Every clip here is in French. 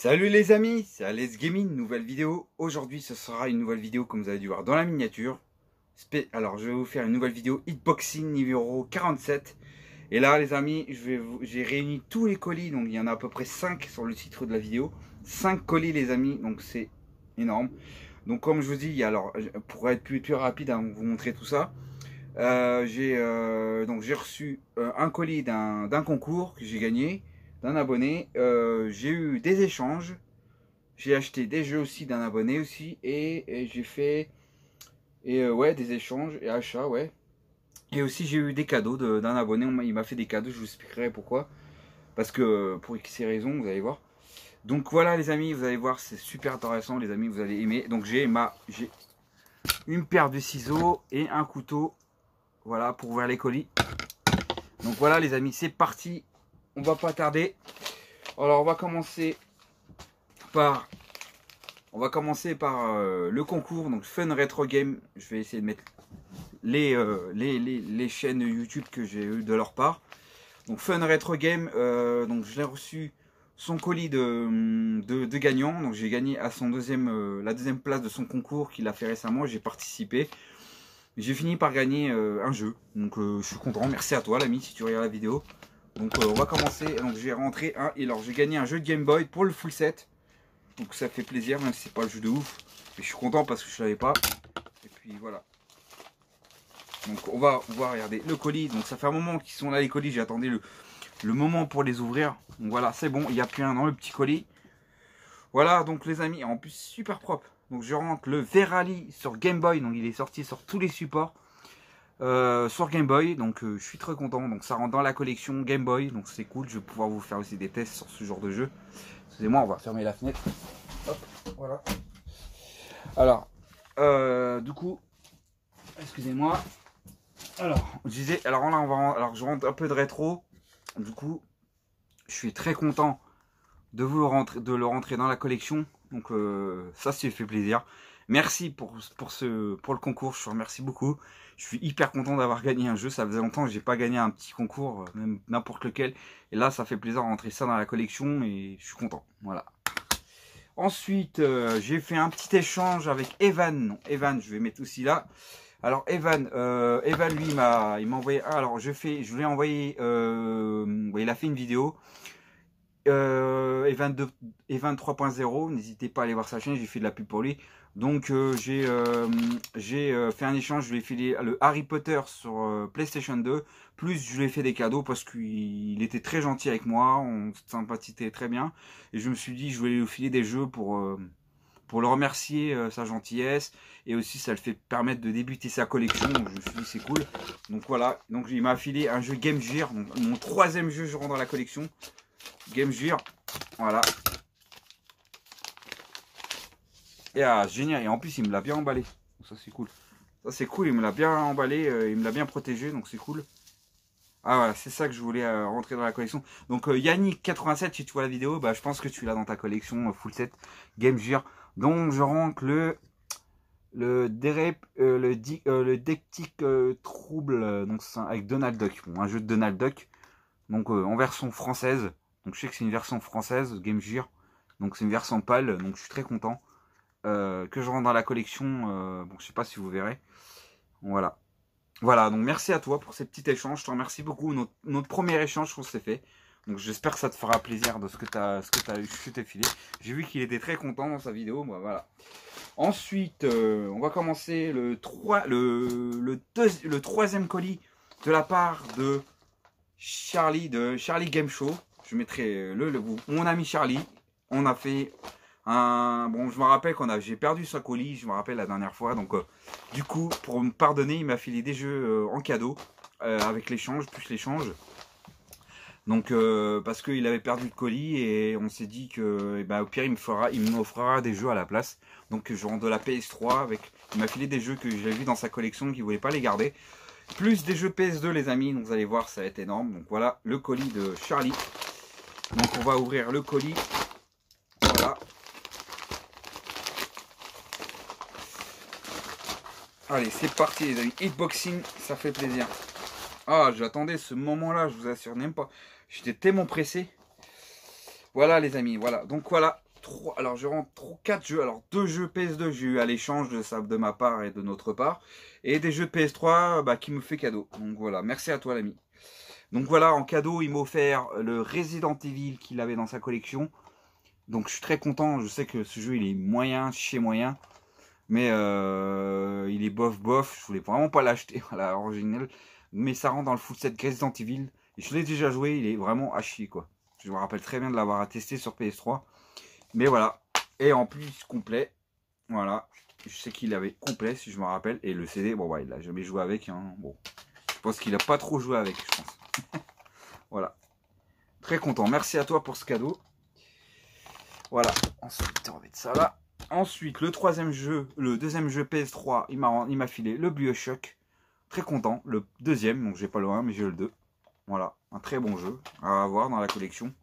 Salut les amis, c'est Alex Gaming, nouvelle vidéo. Aujourd'hui ce sera une nouvelle vidéo comme vous avez dû voir dans la miniature. Alors je vais vous faire une nouvelle vidéo hitboxing numéro 47. Et là les amis, j'ai réuni tous les colis, donc il y en a à peu près 5 sur le titre de la vidéo. 5 colis les amis, donc c'est énorme. Donc comme je vous dis, alors pour être plus rapide à vous montrer tout ça, j'ai reçu un colis d'un concours que j'ai gagné, d'un abonné. J'ai eu des échanges, j'ai acheté des jeux aussi d'un abonné aussi, et j'ai fait ouais, des échanges et achats, ouais. Et aussi j'ai eu des cadeaux d'un abonné, il m'a fait des cadeaux, je vous expliquerai pourquoi. Parce que pour X raisons, vous allez voir. Donc voilà les amis, vous allez voir, c'est super intéressant les amis, vous allez aimer. Donc j'ai une paire de ciseaux et un couteau. Voilà, pour ouvrir les colis. Donc voilà les amis, c'est parti. On va pas tarder. Alors on va commencer par le concours. Donc Fun Retro Game. Je vais essayer de mettre les chaînes YouTube que j'ai eu de leur part. Donc Fun Retro Game. Donc je l'ai reçu son colis de gagnant. Donc j'ai gagné à la deuxième place de son concours qu'il a fait récemment. J'ai participé. J'ai fini par gagner un jeu, donc je suis content, merci à toi l'ami si tu regardes la vidéo. Donc on va commencer, donc j'ai rentré un, et alors j'ai gagné un jeu de Game Boy pour le full set. Donc ça fait plaisir, même si c'est pas le jeu de ouf. Et je suis content parce que je savais pas. Et puis voilà. Donc on va regarder le colis, donc ça fait un moment qu'ils sont là les colis, j'attendais le moment pour les ouvrir. Donc voilà, c'est bon, il n'y a plus un dans le petit colis. Voilà donc les amis, en plus super propre. Donc je rentre le Verali sur Game Boy, donc il est sorti sur tous les supports sur Game Boy, donc je suis très content. Donc ça rentre dans la collection Game Boy, donc c'est cool. Je vais pouvoir vous faire aussi des tests sur ce genre de jeu. Excusez-moi, on va fermer la fenêtre. Hop, voilà. Alors, du coup, excusez-moi. Alors, je disais, alors là alors je rentre un peu de rétro. Du coup, je suis très content de le rentrer dans la collection. Donc ça fait plaisir. Merci pour le concours, je te remercie beaucoup. Je suis hyper content d'avoir gagné un jeu, ça faisait longtemps que j'ai pas gagné un petit concours, même n'importe lequel. Et là ça fait plaisir de rentrer ça dans la collection et je suis content. Voilà. Ensuite j'ai fait un petit échange avec Evan. Non, Evan, je vais mettre aussi là. Alors Evan lui il m'a envoyé. Alors je lui ai envoyé il a fait une vidéo. Evan 3.0, n'hésitez pas à aller voir sa chaîne, j'ai fait de la pub pour lui. Donc j'ai fait un échange, je lui ai filé le Harry Potter sur PlayStation 2, plus je lui ai fait des cadeaux parce qu'il était très gentil avec moi, on sympathisait très bien, et je me suis dit je voulais lui filer des jeux pour le remercier sa gentillesse, et aussi ça le fait permettre de débuter sa collection. Donc je me suis dit c'est cool. Donc voilà, donc il m'a filé un jeu Game Gear, donc mon troisième jeu je rentre dans la collection. Game Gear, voilà. Et génial, et en plus il me l'a bien emballé. Ça c'est cool. Ça c'est cool, il me l'a bien emballé, il me l'a bien protégé, donc c'est cool. Ah voilà, c'est ça que je voulais rentrer dans la collection. Donc Yannick87, si tu vois la vidéo, bah je pense que tu l'as dans ta collection full set Game Gear. Donc je rentre le Dectic Trouble, donc avec Donald Duck, bon, un jeu de Donald Duck, donc en version française. Donc je sais que c'est une version française, Game Gear. Donc c'est une version PAL, donc je suis très content que je rentre dans la collection. Bon, je sais pas si vous verrez. Voilà. Voilà, donc merci à toi pour ces petits échanges. Je te remercie beaucoup. Notre premier échange, je trouve, c'est fait. Donc j'espère que ça te fera plaisir de ce que je t'ai filé. J'ai vu qu'il était très content dans sa vidéo. Bah, voilà. Ensuite, on va commencer le troisième colis de la part de Charlie Game Show. Je mettrai mon ami Charlie. On a fait bon, je me rappelle j'ai perdu sa colis, je me rappelle la dernière fois. Donc du coup, pour me pardonner, il m'a filé des jeux en cadeau avec l'échange, plus l'échange. Donc parce qu'il avait perdu le colis, et on s'est dit que au pire il m'offrira des jeux à la place. Donc je rentre de la PS3 avec. Il m'a filé des jeux que j'ai vu dans sa collection, qu'il voulait pas les garder. Plus des jeux PS2 les amis, donc vous allez voir, ça va être énorme. Donc voilà le colis de Charlie. Donc on va ouvrir le colis. Voilà. Allez, c'est parti les amis. Hitboxing, ça fait plaisir. Ah, j'attendais ce moment-là, je vous assure, même pas. J'étais tellement pressé. Voilà les amis, voilà. Donc voilà, 3, alors je rentre 4 jeux. Alors 2 jeux PS2 j'ai eu à l'échange de ma part et de notre part. Et des jeux de PS3 bah, qui me fait cadeau. Donc voilà, merci à toi l'ami. Donc voilà, en cadeau, il m'a offert le Resident Evil qu'il avait dans sa collection. Donc je suis très content, je sais que ce jeu il est moyen, chez moyen. Mais il est bof bof, je voulais vraiment pas l'acheter à l'original. Mais ça rentre dans le full set Resident Evil. Et je l'ai déjà joué, il est vraiment à chier quoi. Je me rappelle très bien de l'avoir testé sur PS3. Mais voilà. Et en plus complet. Voilà. Je sais qu'il avait complet si je me rappelle. Et le CD, bon ouais, il a jamais joué avec. Hein. Bon. Je pense qu'il a pas trop joué avec, je pense. Voilà. Très content. Merci à toi pour ce cadeau. Voilà. Ensuite, on va mettre ça là. Ensuite, le deuxième jeu PS3, il m'a filé le BioShock. Très content. Le deuxième, donc j'ai pas le 1, mais j'ai le 2. Voilà. Un très bon jeu à avoir dans la collection.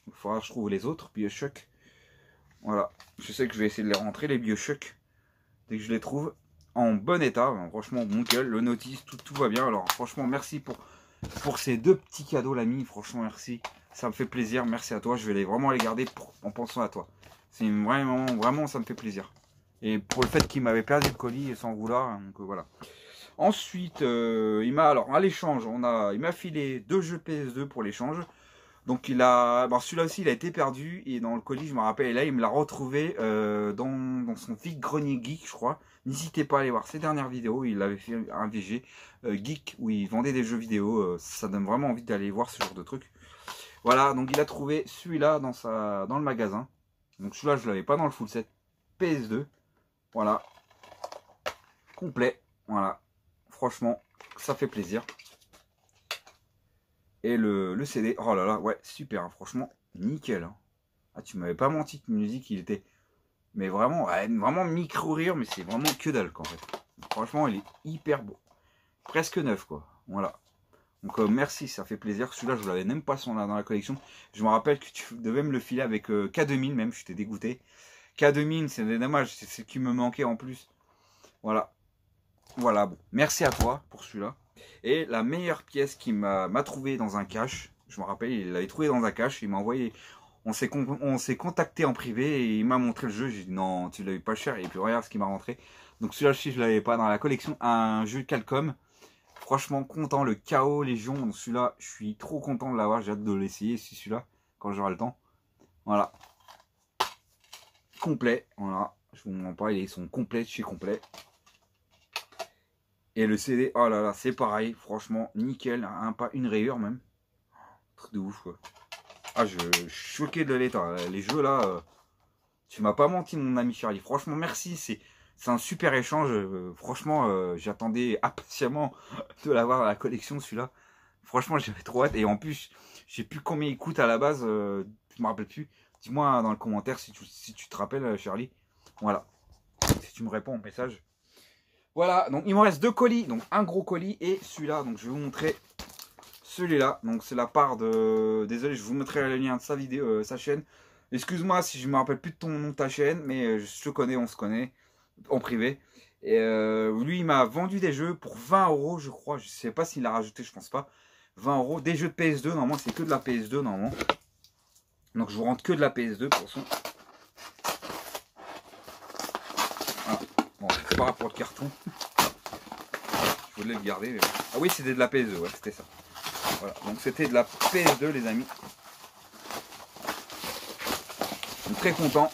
Il faudra que je trouve les autres BioShock. Voilà. Je sais que je vais essayer de les rentrer, les BioShock. Dès que je les trouve en bon état. Franchement, nickel. Le notice, tout va bien. Alors, franchement, merci pour ces 2 petits cadeaux, l'ami. Franchement, merci. Ça me fait plaisir. Merci à toi. Je vais vraiment les garder en pensant à toi. C'est vraiment, ça me fait plaisir. Et pour le fait qu'il m'avait perdu le colis sans vouloir. Donc voilà. Ensuite, il m'a, alors à l'échange, il m'a filé 2 jeux PS2 pour l'échange. Donc celui-là aussi il a été perdu et dans le colis je me rappelle et là il me l'a retrouvé dans son vide grenier geek je crois. N'hésitez pas à aller voir ses dernières vidéos, il avait fait un VG geek où il vendait des jeux vidéo, ça donne vraiment envie d'aller voir ce genre de truc. Voilà, donc il a trouvé celui-là dans le magasin. Donc celui-là je l'avais pas dans le full set PS2. Voilà. Complet. Voilà. Franchement, ça fait plaisir. Et le CD, oh là là, ouais, super, hein, franchement, nickel. Hein. Ah, tu m'avais pas menti que musique, il était... Mais vraiment, ouais, vraiment micro-rire, mais c'est vraiment que dalle, quoi, en fait. Franchement, il est hyper beau. Presque neuf, quoi. Voilà. Donc, merci, ça fait plaisir. Celui-là, je l'avais même pas dans la collection. Je me rappelle que tu devais me le filer avec K2000, même, j'étais dégoûté. K2000, c'est dommage, c'est ce qui me manquait en plus. Voilà. Voilà, bon. Merci à toi pour celui-là. Et la meilleure pièce qu'il m'a trouvé dans un cache, je me rappelle, il l'avait trouvé dans un cache, il m'a envoyé, on s'est contacté en privé et il m'a montré le jeu, j'ai dit non, tu l'as eu pas cher, et puis regarde ce qu'il m'a rentré. Donc celui-là, je l'avais pas dans la collection, un jeu Calcom, franchement content, le Chaos Légion, donc celui-là, je suis trop content de l'avoir, j'ai hâte de l'essayer, celui-là, quand j'aurai le temps. Voilà. Complet, voilà, je vous montre pas, ils sont complets, chez complet. Et le CD, oh là là, c'est pareil, franchement, nickel, hein, pas une rayure même. Truc de ouf, quoi. Ah, je suis choqué de l'état. Les jeux là, tu m'as pas menti, mon ami Charlie. Franchement, merci, c'est un super échange. Franchement, j'attendais impatiemment de l'avoir à la collection, celui-là. Franchement, j'avais trop hâte. Et en plus, je sais plus combien il coûte à la base, je me rappelle plus. Dis-moi dans le commentaire si tu te rappelles, Charlie. Voilà. Si tu me réponds au message. Voilà, donc il me reste 2 colis, donc un gros colis et celui-là. Donc je vais vous montrer celui-là. Donc c'est la part de... Désolé, je vous mettrai le lien de sa vidéo, sa chaîne. Excuse-moi si je me rappelle plus de ton nom de ta chaîne, mais je te connais, on se connaît en privé. Et lui, il m'a vendu des jeux pour 20 €, je crois. Je sais pas s'il a rajouté, je pense pas. 20 €, des jeux de PS2, normalement c'est que de la PS2 normalement. Donc je vous rentre que de la PS2 pour son. Bon, c'est pas rapport de carton. Je voulais le garder. Mais... Ah oui, c'était de la PS2, ouais, c'était ça. Voilà, donc c'était de la PS2, les amis. Donc, très content.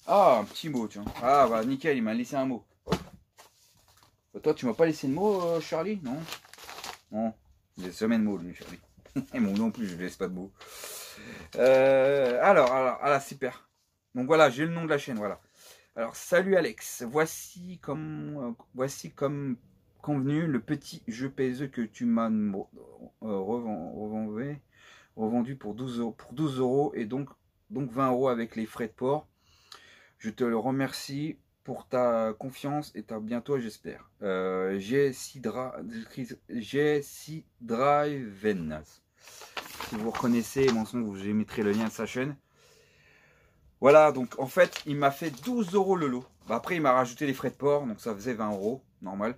Ah, un petit mot, tiens. Ah, bah nickel, il m'a laissé un mot. Toi, tu m'as pas laissé de mot, Charlie? Non? Non, il laisse jamais de mots, lui, Charlie. Et moi non plus, je laisse pas de mots. Alors, ah là, super. Donc voilà, j'ai le nom de la chaîne, voilà. Alors, salut Alex, voici comme convenu le petit jeu PS2 que tu m'as revendu pour 12 € et donc 20 € avec les frais de port. Je te le remercie pour ta confiance et à bientôt, j'espère. Jesse Driven. Si vous reconnaissez mon son, je mettrai le lien de sa chaîne. Voilà, donc en fait, il m'a fait 12 € le lot. Bah, après, il m'a rajouté les frais de port, donc ça faisait 20 €, normal.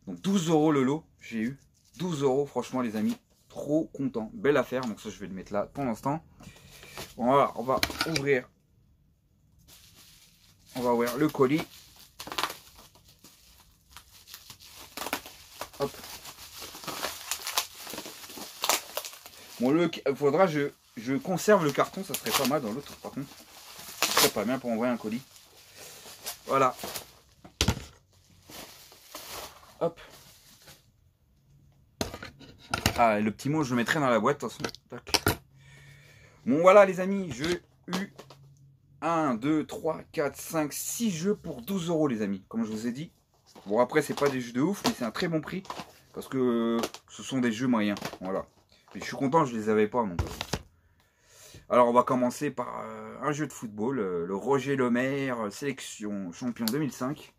Donc 12 € le lot, j'ai eu. 12 €, franchement, les amis, trop content. Belle affaire, donc ça, je vais le mettre là pendant ce temps. Voilà, on va ouvrir on va ouvrir le colis. Hop. Bon, faudra je conserve le carton, ça serait pas mal dans l'autre par contre. Ça serait pas bien pour envoyer un colis. Voilà. Hop. Ah, le petit mot, je le mettrai dans la boîte, de toute façon. Tac. Bon, voilà, les amis, j'ai eu 1, 2, 3, 4, 5, 6 jeux pour 12 €, les amis. Comme je vous ai dit. Bon, après, c'est pas des jeux de ouf, mais c'est un très bon prix. Parce que ce sont des jeux moyens. Voilà. Et je suis content, je les avais pas. Donc. Alors, on va commencer par un jeu de football. Le Roger Lemaire Sélection Champion 2005.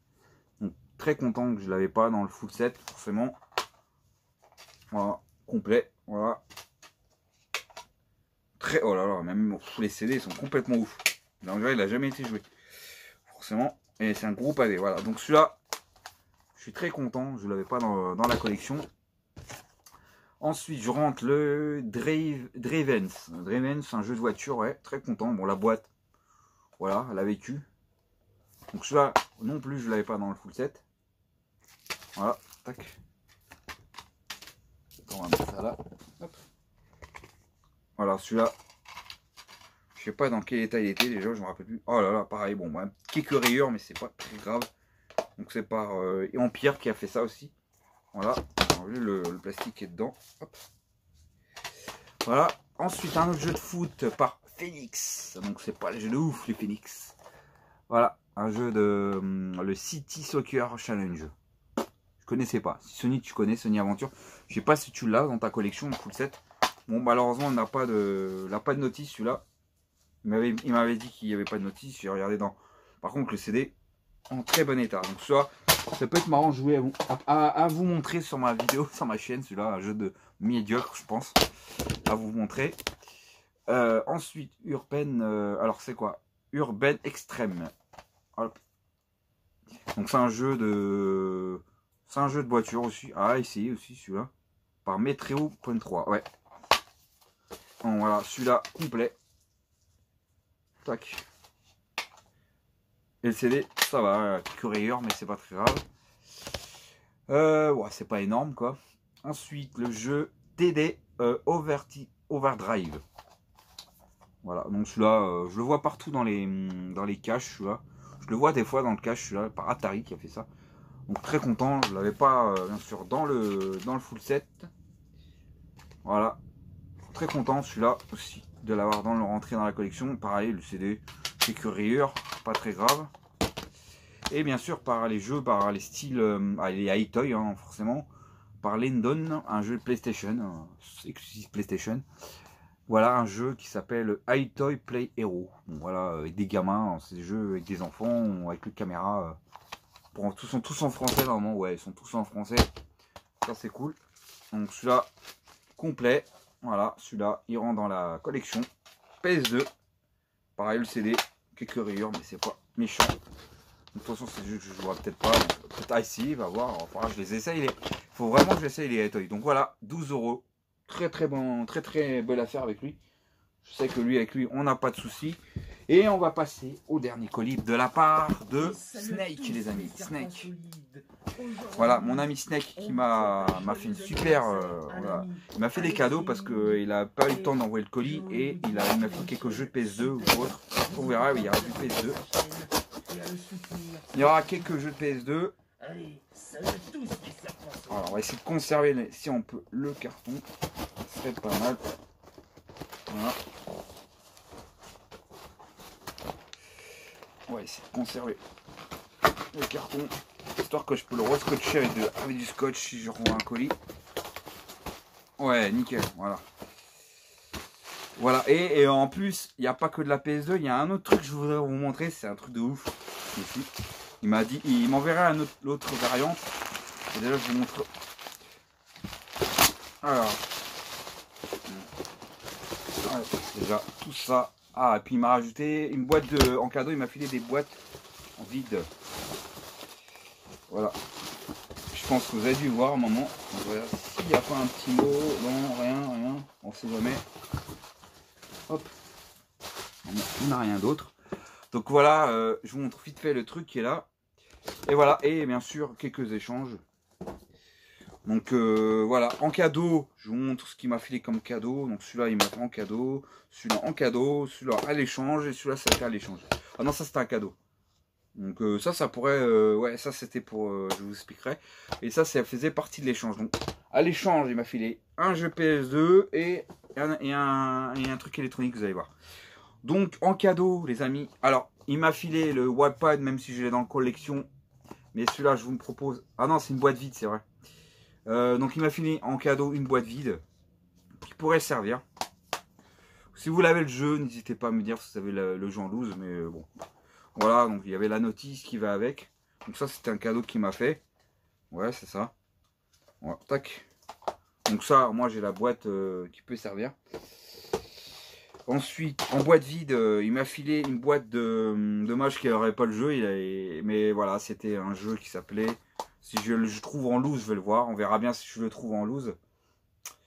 Donc, très content que je l'avais pas dans le full set, forcément. Voilà. Complet, voilà. Très, oh là là, même les CD sont complètement ouf. L'engrais il a jamais été joué, forcément. Et c'est un gros pavé, voilà. Donc celui-là, je suis très content. Je l'avais pas dans la collection. Ensuite, je rentre le Drevens. Drevens, c'est un jeu de voiture, ouais. Très content. Bon, la boîte, voilà, elle a vécu. Donc celui-là, non plus, je l'avais pas dans le full set. Voilà, tac. On va mettre ça là. Hop. Voilà, celui-là, je sais pas dans quel état il était déjà, je me rappelle plus. Oh là là, pareil, bon, bah, quelques rayures, mais c'est pas très grave. Donc c'est par Empire qui a fait ça aussi. Voilà, le plastique est dedans. Hop. Voilà, ensuite un autre jeu de foot par Phoenix. Donc c'est pas les jeux de ouf, les Phoenix. Voilà, un jeu de le City Soccer Challenge. Je connaissais pas. Si Sony, tu connais, Sony Aventure. Je sais pas si tu l'as dans ta collection, full set. Bon, malheureusement, on n'a pas de notice, celui-là. Il m'avait dit qu'il n'y avait pas de notice. J'ai regardé dans. Par contre, le CD en très bon état. Donc, ça peut être marrant de jouer à vous montrer sur ma vidéo, sur ma chaîne. Celui-là, un jeu de médiocre, je pense. À vous montrer. Ensuite, Urban. Alors, c'est quoi? Urban Extreme. Hop. Donc, c'est un jeu de. C'est un jeu de voiture aussi. Ah, essayer aussi celui-là. Par Metro.3. Ouais. Bon, voilà, celui-là complet. Tac. Et le CD, ça va. Quelques rayures, mais c'est pas très grave. Ouais, c'est pas énorme quoi. Ensuite, le jeu DD Overdrive. Voilà, donc celui-là, je le vois partout dans les caches. Celui-là. Je le vois des fois dans le cache, celui-là, par Atari qui a fait ça. Donc très content, je l'avais pas bien sûr dans le full set. Voilà. Très content celui-là aussi de l'avoir rentré dans la collection. Pareil, le CD, quelques rayures, pas très grave. Et bien sûr par les jeux, par les styles, les Hi-Toy hein, forcément. Par Lendon, un jeu de PlayStation, exclusif PlayStation. Voilà un jeu qui s'appelle Hi-Toy Play Hero. Bon, voilà, avec des gamins, c'est des jeux avec des enfants, avec une caméra. Ils sont tous en français normalement, ouais, ils sont tous en français. Ça c'est cool. Donc celui-là, complet. Voilà, celui-là, il rentre dans la collection. PS2. Pareil, le CD, quelques rayures, mais c'est pas méchant. De toute façon, c'est des jeux que je jouerai peut-être pas. Peut-être ici, va voir. Enfin, je les essaye. Il faut vraiment que j'essaye les Hi-Toy. Donc voilà, 12 €. Très très bon, très belle affaire avec lui. Je sais que avec lui, on n'a pas de soucis. Et on va passer au dernier colis de la part de Snake, les amis. Snake. Voilà, mon ami Snake qui m'a fait une super... voilà. Il m'a fait des cadeaux parce qu'il n'a pas eu le temps d'envoyer le colis et il m'a fait quelques jeux de PS2 ou autre. On verra, il y aura du PS2. Il y aura quelques jeux de PS2. Alors, on va essayer de conserver, si on peut, le carton. Ce serait pas mal. Voilà. On va essayer de conserver le carton, histoire que je peux le rescotcher avec du scotch si je renvoie un colis. Ouais, nickel, voilà. Voilà, et en plus, il n'y a pas que de la PS2, il y a un autre truc que je voudrais vous montrer, c'est un truc de ouf. Ici. Il m'a dit, il m'enverra l'autre variante. Et déjà, je vous montre. Alors, déjà, tout ça. Ah, et puis il m'a rajouté une boîte en cadeau, il m'a filé des boîtes en vide. Voilà. Je pense que vous avez dû voir un moment. Voilà. S'il n'y a pas un petit mot, non, rien, on sait jamais. Hop. On n'a rien d'autre. Donc voilà, je vous montre vite fait le truc qui est là. Et voilà, et bien sûr, quelques échanges. Donc voilà, en cadeau, je vous montre ce qu'il m'a filé comme cadeau. Donc celui-là, il m'a fait en cadeau. Celui-là en cadeau. Celui-là à l'échange. Et celui-là, c'était à l'échange. Ah non, ça c'était un cadeau. Donc ça pourrait... ouais, ça c'était pour... je vous expliquerai. Et ça faisait partie de l'échange. Donc à l'échange, il m'a filé un jeu PS2 et un truc électronique, vous allez voir. Donc en cadeau, les amis. Alors, il m'a filé le Wattpad, même si je l'ai dans la collection. Mais celui-là, je vous le propose. Ah non, c'est une boîte vide, c'est vrai. Donc il m'a filé en cadeau une boîte vide qui pourrait servir. Si vous l'avez le jeu, n'hésitez pas à me dire si vous avez le jeu en loose. Mais bon. Voilà, donc il y avait la notice qui va avec. Donc ça, c'était un cadeau qu'il m'a fait. Ouais, c'est ça. Voilà, tac. Donc ça, moi j'ai la boîte qui peut servir. Ensuite, en boîte vide, il m'a filé une boîte de... Dommage qu'il n'aurait pas le jeu. Mais voilà, c'était un jeu qui s'appelait... Si je le trouve en loose, je vais le voir. On verra bien si je le trouve en loose.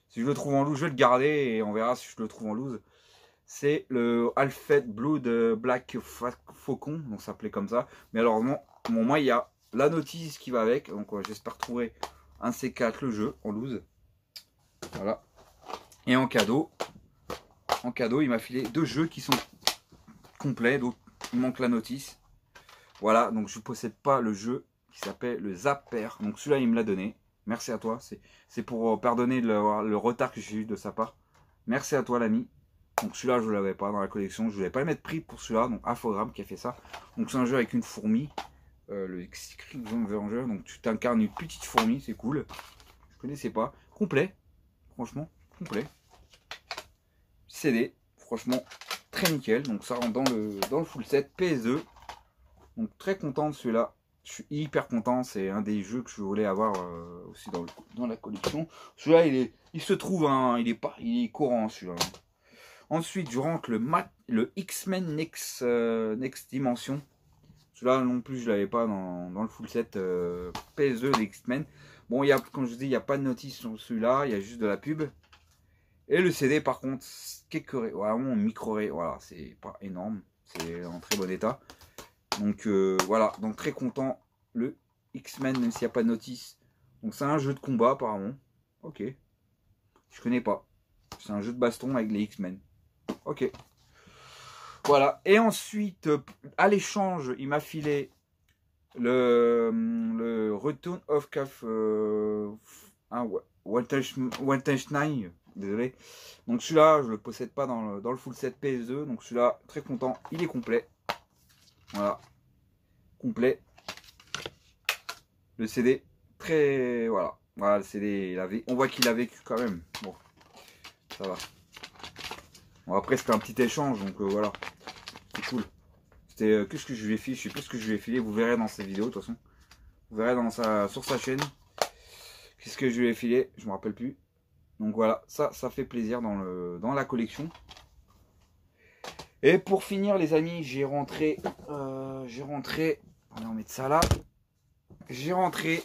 Si je le trouve en loose, je vais le garder et on verra si je le trouve en loose. C'est le Alphabet Blood Black Faucon, donc ça s'appelait comme ça. Mais alors, moi, il y a la notice qui va avec. Donc, j'espère trouver un C4, le jeu, en loose. Voilà. Et en cadeau, il m'a filé 2 jeux qui sont complets. Donc, il manque la notice. Voilà, donc je ne possède pas le jeu qui s'appelle le Zapper. Donc celui-là, il me l'a donné. Merci à toi. C'est pour pardonner le retard que j'ai eu de sa part. Merci à toi, l'ami. Donc celui-là, je ne l'avais pas dans la collection. Je ne voulais pas le mettre prix pour celui-là. Donc Infogrames qui a fait ça. Donc c'est un jeu avec une fourmi. Le Secret Avenger. Donc tu t'incarnes une petite fourmi. C'est cool. Je ne connaissais pas. Complet. Franchement, complet. CD. Franchement, très nickel. Donc ça rentre dans le full set PS2. Donc très content de celui-là. Je suis hyper content. C'est un des jeux que je voulais avoir aussi dans la collection. Celui-là, il se trouve, hein, il est courant celui-là. Ensuite, je rentre le X-Men Next Dimension. Celui-là non plus, je l'avais pas dans le full set PS2 des X-Men. Bon, comme je vous dis, il n'y a pas de notice sur celui-là. Il y a juste de la pub. Et le CD, par contre, vraiment micro-ré. Voilà, c'est pas énorme. C'est en très bon état. Donc voilà, donc très content. Le X-Men, même s'il n'y a pas de notice. Donc c'est un jeu de combat apparemment. Ok. Je connais pas. C'est un jeu de baston avec les X-Men. Ok. Voilà. Et ensuite, à l'échange, il m'a filé le Return of Caf Wolfenstein. Désolé. Donc celui-là, je le possède pas dans le full set PS2. Donc celui-là, très content. Il est complet. Voilà. Complet. Le CD, très... Voilà. Voilà, le CD, on voit qu'il a vécu quand même. Bon, ça va. Bon, après, c'était un petit échange, donc voilà. C'est cool. C'était... qu'est-ce que je lui ai filé? Je sais plus ce que je lui ai filé. Vous verrez dans cette vidéo, de toute façon. Vous verrez sur sa chaîne. Qu'est-ce que je lui ai filé? Je me rappelle plus. Donc voilà, ça fait plaisir dans la collection. Et pour finir, les amis, j'ai rentré... allez, on va mettre ça là. J'ai rentré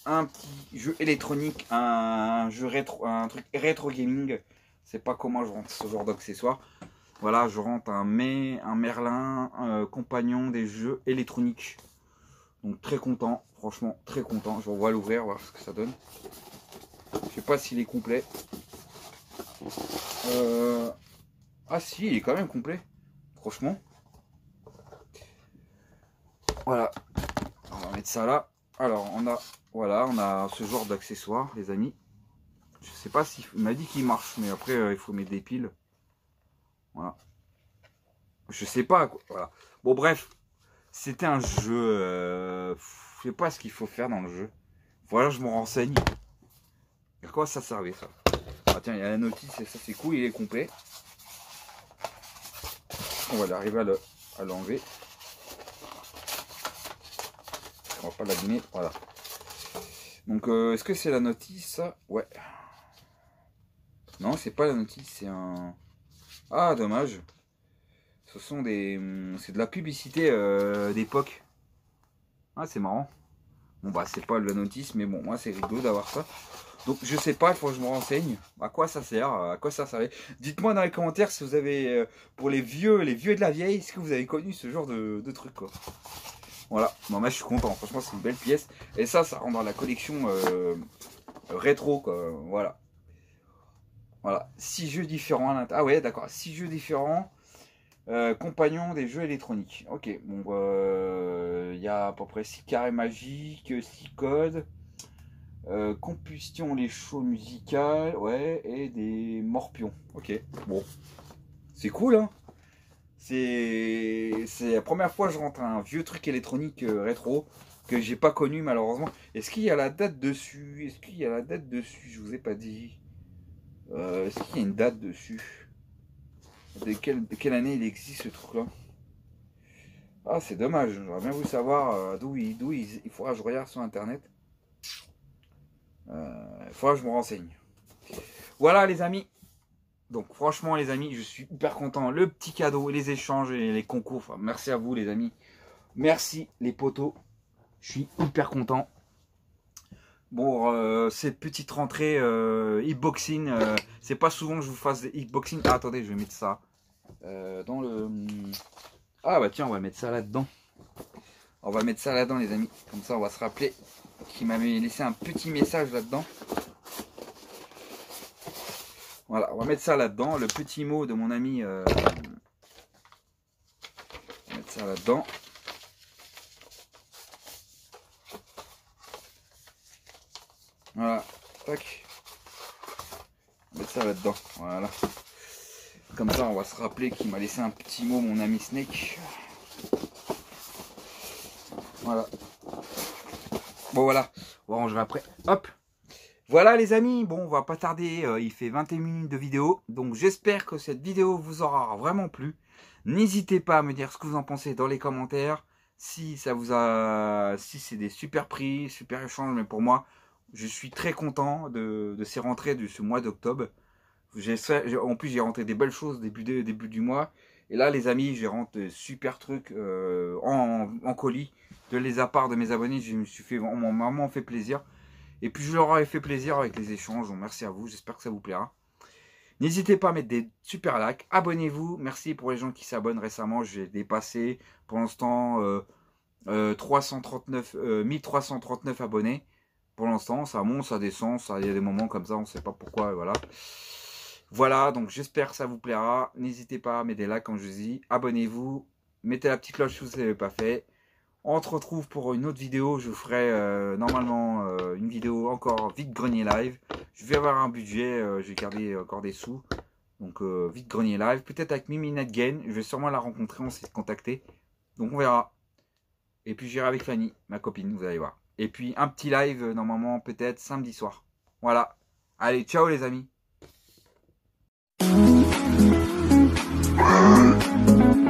un petit jeu électronique, un jeu rétro, un truc rétro gaming. C'est pas comment je rentre ce genre d'accessoires. Voilà, je rentre un Merlin, compagnon des jeux électroniques. Donc très content, franchement très content. On va l'ouvrir, voir ce que ça donne. Je sais pas s'il est complet. Ah si, il est quand même complet. Franchement. Voilà. On va mettre ça là. Alors on a ce genre d'accessoires, les amis. Je sais pas s'il m'a dit qu'il marche, mais après il faut mettre des piles. Voilà. Je sais pas quoi. Voilà. Bon bref, c'était un jeu. Je sais pas ce qu'il faut faire dans le jeu. Voilà, je me renseigne. À quoi ça servait ça? Ah tiens, il y a la notice et ça c'est cool, il est complet. On va arriver à l'enlever. On va pas l'abîmer, voilà. Donc est-ce que c'est la notice ça? Ouais. Non, c'est pas la notice, c'est un... Ah, dommage. Ce sont des... C'est de la publicité d'époque. Ah, c'est marrant. Bon, bah, c'est pas la notice, mais bon, moi, c'est rigolo d'avoir ça. Donc je sais pas, il faut que je me renseigne. À quoi ça sert, à quoi ça servait. Dites-moi dans les commentaires si vous avez, pour les vieux de la vieille, est-ce que vous avez connu ce genre de truc quoi. Voilà, bon, moi je suis content, franchement c'est une belle pièce. Et ça rentre dans la collection rétro quoi, voilà. Voilà, 6 jeux différents à l'intérieur. Ah ouais d'accord, 6 jeux différents. Compagnons des jeux électroniques. Ok, bon, il y a à peu près 6 carrés magiques, 6 codes. Combustion, les shows musicales, ouais, et des morpions. Ok, bon, c'est cool, hein. C'est la première fois que je rentre un vieux truc électronique rétro que j'ai pas connu malheureusement. Est-ce qu'il y a la date dessus? Est-ce qu'il y a la date dessus? Je vous ai pas dit. Est-ce qu'il y a une date dessus? De quelle année il existe ce truc-là? Ah, c'est dommage. J'aurais bien voulu savoir il faudra que je regarde sur internet. Il faudra que je me renseigne. Voilà les amis. Donc franchement les amis, je suis hyper content. Le petit cadeau, les échanges et les concours. Enfin, merci à vous les amis. Merci les potos. Je suis hyper content. Bon, cette petite rentrée e-boxing, c'est pas souvent que je vous fasse des e-boxing. Ah, attendez, je vais mettre ça dans le... Ah bah tiens, on va mettre ça là-dedans. On va mettre ça là-dedans les amis. Comme ça on va se rappeler qu'il m'avait laissé un petit message là-dedans. Voilà, on va mettre ça là-dedans. Le petit mot de mon ami. On va mettre ça là-dedans. Voilà, tac. On va mettre ça là-dedans. Voilà. Comme ça, on va se rappeler qu'il m'a laissé un petit mot, mon ami Snake. Voilà. Bon, voilà. On va ranger après. Hop. Voilà les amis, bon on va pas tarder, il fait 21 minutes de vidéo, donc j'espère que cette vidéo vous aura vraiment plu. N'hésitez pas à me dire ce que vous en pensez dans les commentaires, si ça vous a, si c'est des super prix, super échanges, mais pour moi, je suis très content de ces rentrées de ce mois d'octobre. En plus j'ai rentré des belles choses début du mois, et là les amis, j'ai rentré des super trucs en colis de la part de mes abonnés, je me suis fait, on m'a vraiment fait plaisir. Et puis je leur ai fait plaisir avec les échanges, donc merci à vous, j'espère que ça vous plaira. N'hésitez pas à mettre des super likes, abonnez-vous, merci pour les gens qui s'abonnent récemment, j'ai dépassé pour l'instant 1339 abonnés. Pour l'instant, ça monte, ça descend, il y a des moments comme ça, on ne sait pas pourquoi, voilà. Voilà, donc j'espère que ça vous plaira, n'hésitez pas à mettre des likes comme je vous dis, abonnez-vous, mettez la petite cloche si vous ne l'avez pas fait. On se retrouve pour une autre vidéo. Je vous ferai normalement une vidéo encore vite grenier live. Je vais avoir un budget, je vais garder encore des sous. Donc vite grenier live. Peut-être avec Mimi Netgain. Je vais sûrement la rencontrer, on s'est contacté. Donc on verra. Et puis j'irai avec Fanny, ma copine, vous allez voir. Et puis un petit live normalement peut-être samedi soir. Voilà. Allez, ciao les amis.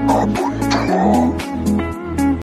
Abonne-toi.